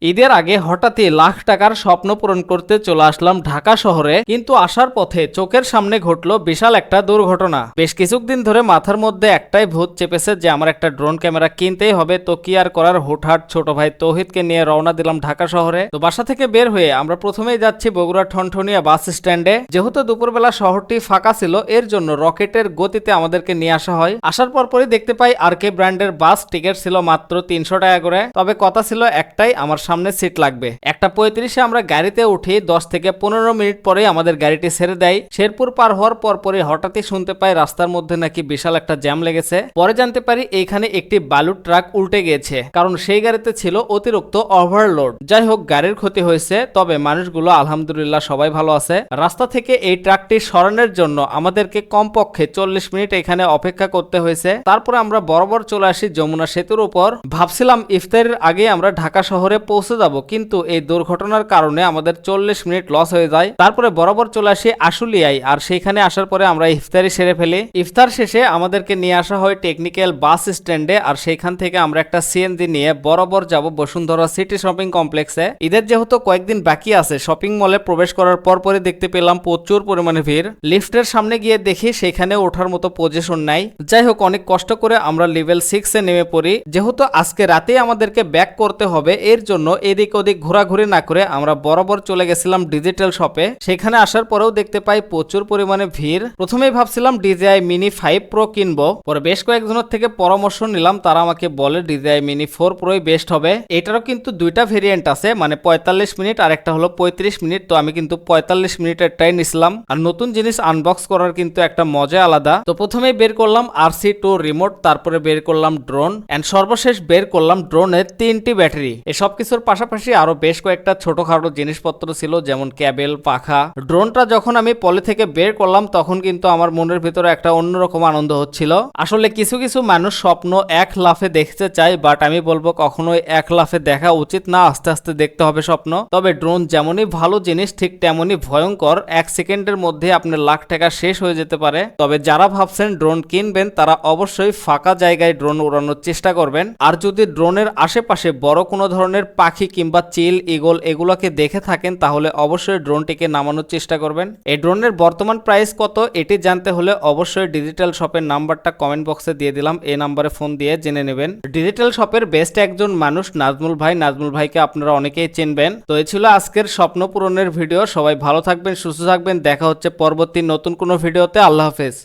ঈদের আগে হঠাৎই লাখ টাকার স্বপ্ন পূরণ করতে চলে আসলাম ঢাকা শহরে, কিন্তু আসার পথে চোখের সামনে ঘটলো বিশাল একটা দুর্ঘটনা। বেশ কিছুদিন ধরে মাথার মধ্যে একটাই ভূত চেপেছে যে আমার একটা ড্রোন ক্যামেরা কিনতেই হবে। তো কি আর করার, হুটহাট ছোট ভাই তৌহিদকে নিয়ে রওনা দিলাম ঢাকা শহরে। তো বাসা থেকে বের হয়ে আমরা প্রথমেই যাচ্ছি বগুড়া ঠনঠনিয়া বাস স্ট্যান্ডে। যেহেতু দুপুরবেলা শহরটি ফাঁকা ছিল, এর জন্য রকেটের গতিতে আমাদেরকে নিয়ে আসা হয়। আসার পরপরই দেখতে পাই আরকে ব্র্যান্ডের বাস। টিকিট ছিল মাত্র 300 টাকা করে। তবে কথা ছিল একটাই, আমার সামনে সিট লাগবে। 1:35-এ আমরা গাড়িতে উঠি। 10 থেকে 15 মিনিট পরে আমাদের গাড়িটি ছেড়ে দেয়। শেরপুর পার হওয়ার পরপরই হঠাৎই শুনতে পাই রাস্তার মধ্যে নাকি বিশাল একটা জ্যাম লেগেছে। পরে জানতে পারি এইখানে একটি বালুর ট্রাক উল্টে গিয়েছে, কারণ সেই গাড়িতে ছিল অতিরিক্ত ওভারলোড। যাই হোক, গাড়ির ক্ষতি হয়েছে, তবে মানুষগুলো আলহামদুলিল্লাহ সবাই ভালো আছে। রাস্তা থেকে এই ট্রাকটি সরানোর জন্য আমাদেরকে কমপক্ষে 40 মিনিট এখানে অপেক্ষা করতে হয়েছে। তারপরে আমরা বরাবর চলে আসি যমুনা সেতুর উপর। ভাবছিলাম ইফতারের আগে আমরা ঢাকা শহরে পৌঁছে যাব, কিন্তু এই দুর্ঘটনার কারণে আমাদের 40 মিনিট লস হয়ে যায়। তারপরে বরাবর চলে আসি আশুলিয়ায়, আর সেইখানে আসার পরে আমরা ইফতারি সেরে ফেলি। ইফতার শেষে আমাদেরকে নিয়ে আসা হয় টেকনিক্যাল বাস স্ট্যান্ডে, আর সেইখান থেকে আমরা একটা সিএনজি নিয়ে বরাবর যাব বসুন্ধরা সিটি শপিং কমপ্লেক্সে। ঈদের যেহেতু কয়েকদিন বাকি আছে, শপিং মলে প্রবেশ করার পরপরই দেখতে পেলাম প্রচুর পরিমাণে ভিড়। লিফটের সামনে গিয়ে দেখি সেখানে ওঠার মতো পজিশন নাই। যাই হোক, অনেক কষ্ট করে আমরা লেভেল 6-এ নেমে পড়ি। যেহেতু আজকে রাতেই আমাদেরকে ব্যাক করতে হবে, এর জন্য এদিক ওদিক ঘোরাঘুরি না করে আমরা বরাবর চলে গেছিলাম ডিজিটাল শপে। সেখানে আসার পরেও দেখতে পাই প্রচুর পরিমাণে ভিড়। প্রথমেই ভাবছিলাম DJI Mini 5 Pro কিনবো, পরে বেশ কয়েকজনের থেকে পরামর্শ নিলাম। তারা আমাকে বলে DJI Mini 4 Proই বেস্ট হবে। এটারও কিন্তু দুইটা ভেরিয়েন্ট আছে, মানে 45 মিনিট আর একটা হলো 35 মিনিট। তো আমি কিন্তু 45 মিনিটের টাই নিছিলাম। আর নতুন জিনিস আনবক্স করার কিন্তু একটা মজা আলাদা। তো প্রথমেই বের করলাম RC2 রিমোট, তারপরে বের করলাম ড্রোন, এন্ড সর্বশেষ বের করলাম ড্রোনের 3টি ব্যাটারি। এসব কিছুর পাশাপাশি আরো বেশ কয়েকটা ছোটখাটো জিনিসপত্র ছিল, যেমন ক্যাবেল, পাখা। ড্রোনটা যখন আমি পলি থেকে বের করলাম, তখন কিন্তু আমার মনের ভিতরে একটা অন্যরকম আনন্দ হচ্ছিল। আসলে কিছু কিছু মানুষ স্বপ্ন এক লাফে দেখতে চায়, বাট আমি বলবো কখনোই এক লাফে দেখা উচিত না, আস্তে আস্তে দেখতে হবে স্বপ্ন। তবে ড্রোন যেমনই ভালো জিনিস, ঠিক তেমনই ভয়ঙ্কর। 1 সেকেন্ডের মধ্যে আপনার লাখ টাকা শেষ হয়ে যেতে পারে। তবে যারা ভাবছেন ড্রোন কিনবেন, তারা অবশ্যই ফাঁকা জায়গায় ড্রোন উড়ানোর চেষ্টা করবেন। আর যদি ড্রোনের আশেপাশে বড় কোনো ধরনের পাখি কিংবা চিল, ঈগল এগুলোকে দেখে থাকেন, তাহলে অবশ্যই ড্রোনটিকে নামানোর চেষ্টা করবেন। এই ড্রোনের বর্তমান প্রাইস কত এটি জানতে হলে অবশ্যই ডিজিটাল শপের নাম্বারটা কমেন্ট বক্সে দিয়ে দিলাম, এই নাম্বারে ফোন দিয়ে জেনে নেবেন। ডিজিটাল শপের বেস্ট একজন মানুষ নাজমুল ভাই। নাজমুল ভাইকে আপনারা অনেকেই চিনবেন। তো এই ছিল আজকের স্বপ্ন পূরণের ভিডিও। সবাই ভালো থাকবেন, সুস্থ থাকবেন। দেখা হচ্ছে পরবর্তী নতুন কোনো ভিডিওতে। আল্লাহ হাফেজ।